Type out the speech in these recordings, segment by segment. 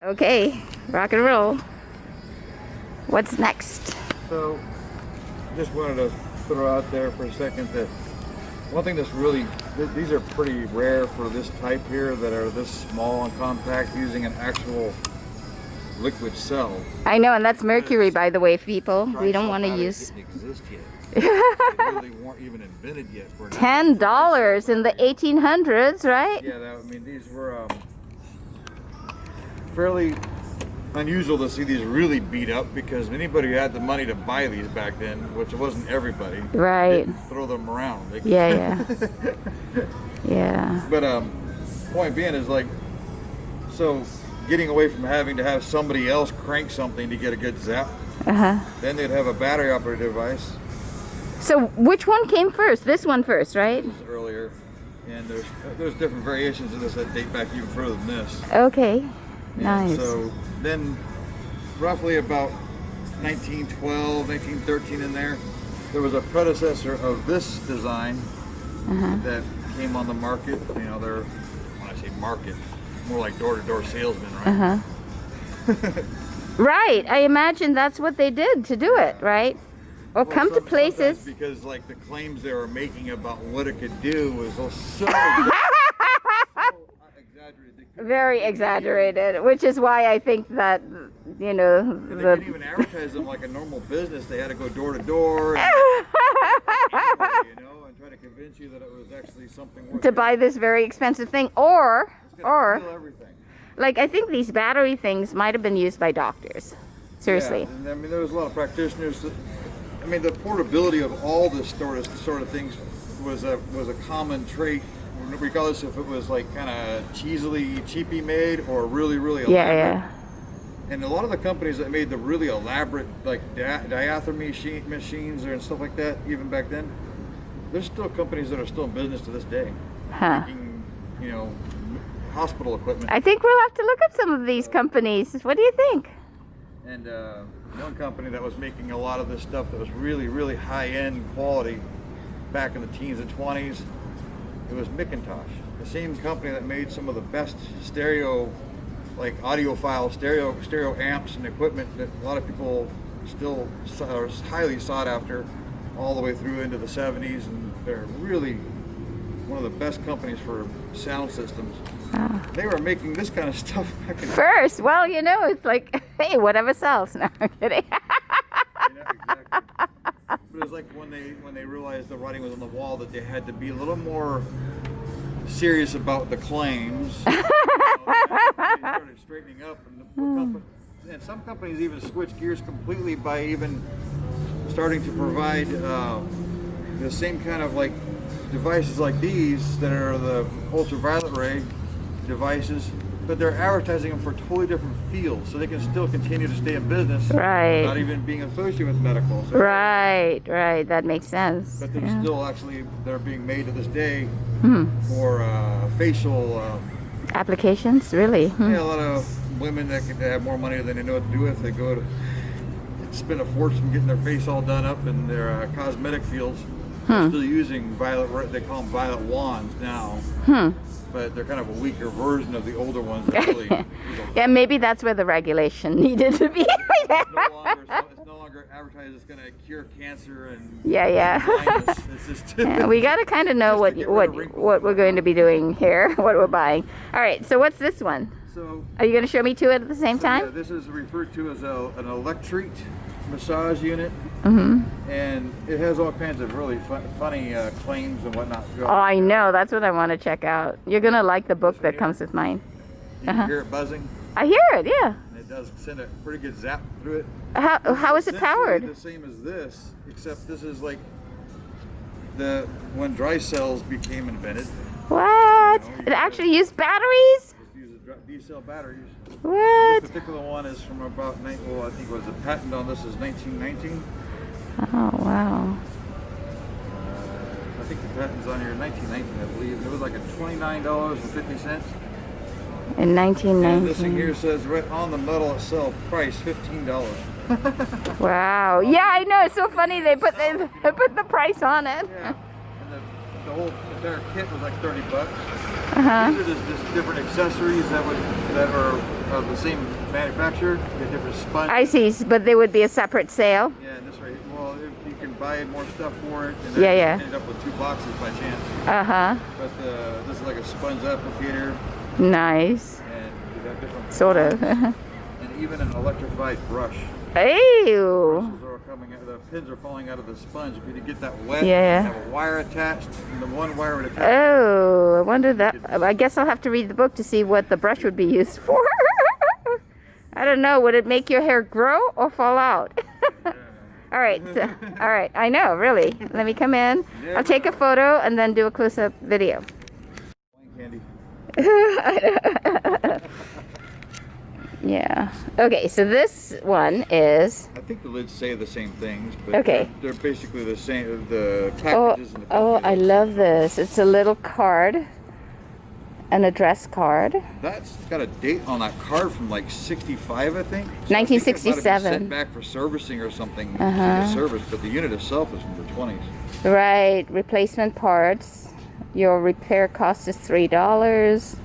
Okay, rock and roll. What's next? So, just wanted to throw out there for a second that one thing that's really, these are pretty rare for this type here that are this small and compact using an actual liquid cell. I know, and that's mercury, by the way, people. We don't want to use. Didn't exist yet. They really weren't even invented yet. For $10 in the 1800s, right? Yeah, I mean, these were fairly unusual to see these really beat up because anybody who had the money to buy these back then, which wasn't everybody, right? Didn't throw them around. Yeah. Yeah. But point being is like, so getting away from having to have somebody else crank something to get a good zap. Then they'd have a battery operated device. So which one came first? This one first, right? This was earlier, and there's different variations of this that date back even further than this. Okay. And nice. so then, roughly about 1912, 1913 in there was a predecessor of this design that came on the market. You know, they're, when I say market, more like door-to-door salesmen, right? Right. I imagine that's what they did to do it, right? Or well, come to places. Because like the claims they were making about what it could do was so very exaggerated, which is why I think that, you know, they couldn't even advertise them like a normal business. They had to go door to door, you know, and try to convince you that it was actually something worth to buy this very expensive thing, or everything. Like I think these battery things might have been used by doctors. Seriously. Yeah, and I mean there was a lot of practitioners. I mean the portability of all this sort of things was a common trait. Regardless if it was like kind of cheapy made or really elaborate. Yeah. And a lot of the companies that made the really elaborate like diathermy machines and stuff like that, even back then, there's still companies that are still in business to this day, making, you know, hospital equipment. I think we'll have to look at some of these companies. What do you think? And one company that was making a lot of this stuff that was really high-end quality back in the teens and 20s. It was Macintosh, the same company that made some of the best stereo, like audiophile stereo amps and equipment that a lot of people still are highly sought after all the way through into the 70s, and they're really one of the best companies for sound systems. They were making this kind of stuff back in first. Well, you know, it's like, hey, whatever sells. No, I'm kidding. Exactly. But it was like when they realized the writing was on the wall that they had to be a little more serious about the claims. They started straightening up, and some companies even switched gears completely by even starting to provide the same kind of like devices like these that are the ultraviolet ray devices, but they're advertising them for totally different fields, so they can still continue to stay in business, right? Without even being associated with medical. So right. That makes sense. But they're still actually they're being made to this day for facial applications. Really? Yeah, a lot of women that have more money than they know what to do with. They go to spend a fortune getting their face all done up in their cosmetic fields. They're still using violet. They call them violet wands now. But they're kind of a weaker version of the older ones. That really, yeah, maybe that's where the regulation needed to be. It's no longer advertised it's going to cure cancer and blindness. It's just we got to kind of know what we're going to be doing here, what we're buying. All right, so what's this one? So, are you going to show me two at the same time? Yeah, this is referred to as an Electreat massage unit, and it has all kinds of really funny claims and whatnot. Oh, I know. That's what I want to check out. You're gonna like the book that comes with mine. You can hear it buzzing. I hear it. Yeah. And it does send a pretty good zap through it. How is it powered? The same as this, except this is like when dry cells became invented. What? It actually used batteries? It uses D-cell batteries. What? This particular one is from about, I think it was the patent on this is 1919. Oh, wow. I think the patent's on here in 1919, I believe. It was like a $29.50. In 1919. And this thing here says right on the metal itself, price $15. Wow. Yeah, I know. It's so funny. They put the price on it. Yeah. And the whole entire kit was like $30. Uh-huh. These are just different accessories that are of the same manufacturer, you get different sponges. I see, but there would be a separate sale. Yeah, and this right. Well, if you can buy more stuff for it, and Yeah, then yeah. end up with 2 boxes by chance. Uh-huh. But this is like a sponge applicator, Nice. and you have different. Sort of. and even an electrified brush. Ew. Brushes are coming out. The pins are falling out of the sponge. If you get that wet, Yeah. you have a wire attached, and the one wire would attach. Oh, I wonder that. I guess I'll have to read the book to see what the brush would be used for. I don't know. Would it make your hair grow or fall out? All right. So, all right. I know, really. Let me come in. I'll take a photo and then do a close-up video. Candy. Yeah. Okay, so this one is... I think the lids say the same things, but Okay. they're basically the same. The Oh, packages and the I packages. love this. It's a little card, an address card. That's got a date on that card from like 65, I think. So 1967. I think it might have been sent back for servicing or something to get serviced, but the unit itself is from the 20s. Right, replacement parts. Your repair cost is $3.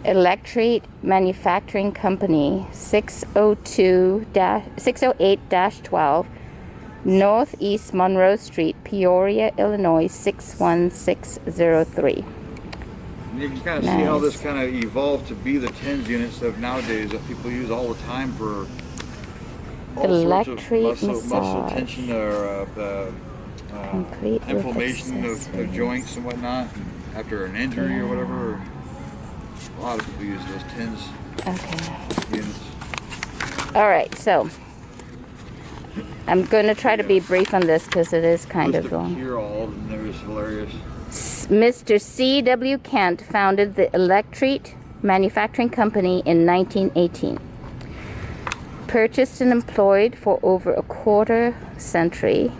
Electreat Manufacturing Company, 608-12, Northeast Monroe Street, Peoria, Illinois, 61603. And you can kind of see how this kind of evolved to be the TENS units of nowadays that people use all the time for all Electreat sorts of muscle massage. tension or Complete with inflammation of accessories. joints and whatnot after an injury or whatever. A lot of people use those TENS Okay. units. All right, so I'm going to try to be brief on this because it is kind List of long. cure-all, and it was hilarious. Mr. C.W. Kent founded the Electreat Manufacturing Company in 1918. Purchased and employed for over a quarter century,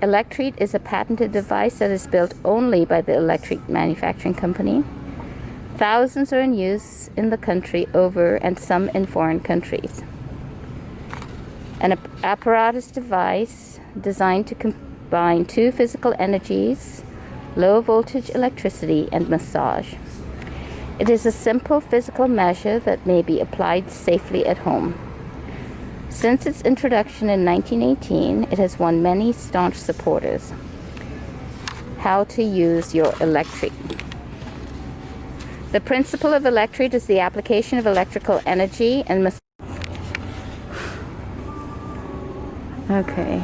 Electreat is a patented device that is built only by the Electreat Manufacturing Company. Thousands are in use in the country over and some in foreign countries. An apparatus device designed to combine 2 physical energies, low voltage electricity and massage. It is a simple physical measure that may be applied safely at home. Since its introduction in 1918, it has won many staunch supporters. How to use your Electreat. The principle of Electreat is the application of electrical energy and okay.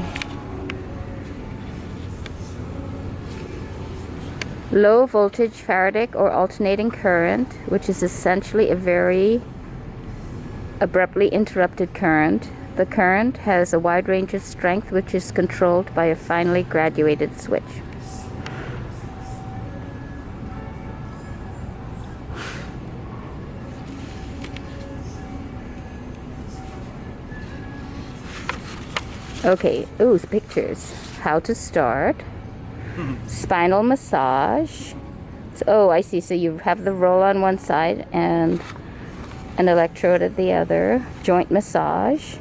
Low voltage Faraday or alternating current, which is essentially a very abruptly interrupted current. The current has a wide range of strength which is controlled by a finely graduated switch. Okay, ooh, pictures. How to start. Spinal massage. So, oh, I see. So you have the roll on one side and an electrode at the other. Joint massage.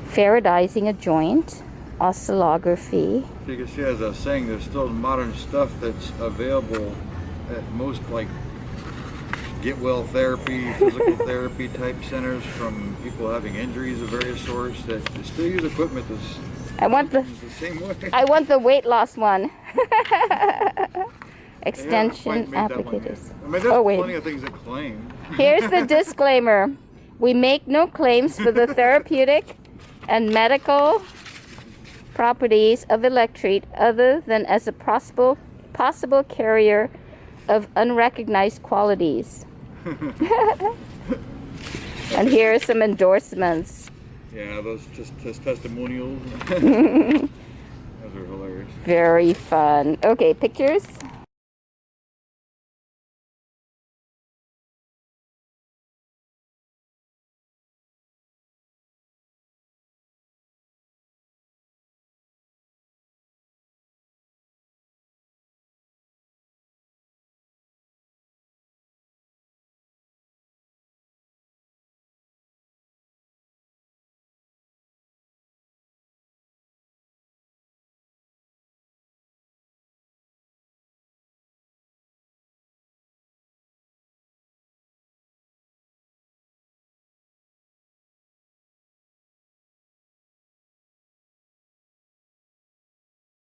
Faradizing a joint. Oscillography. You can see, as I was saying, there's still modern stuff that's available at most, like get well therapy, physical therapy type centers from people having injuries of various sorts that still use equipment that's I want the same way. I want the weight loss one. They haven't Extension quite made that one yet. applicators. I mean, there's Oh, wait. plenty of things that claim. Here's the disclaimer. We make no claims for the therapeutic and medical properties of Electreat other than as a possible carrier of unrecognized qualities. And here are some endorsements. Yeah, those just testimonials. Those are hilarious. Very fun. Okay, pictures.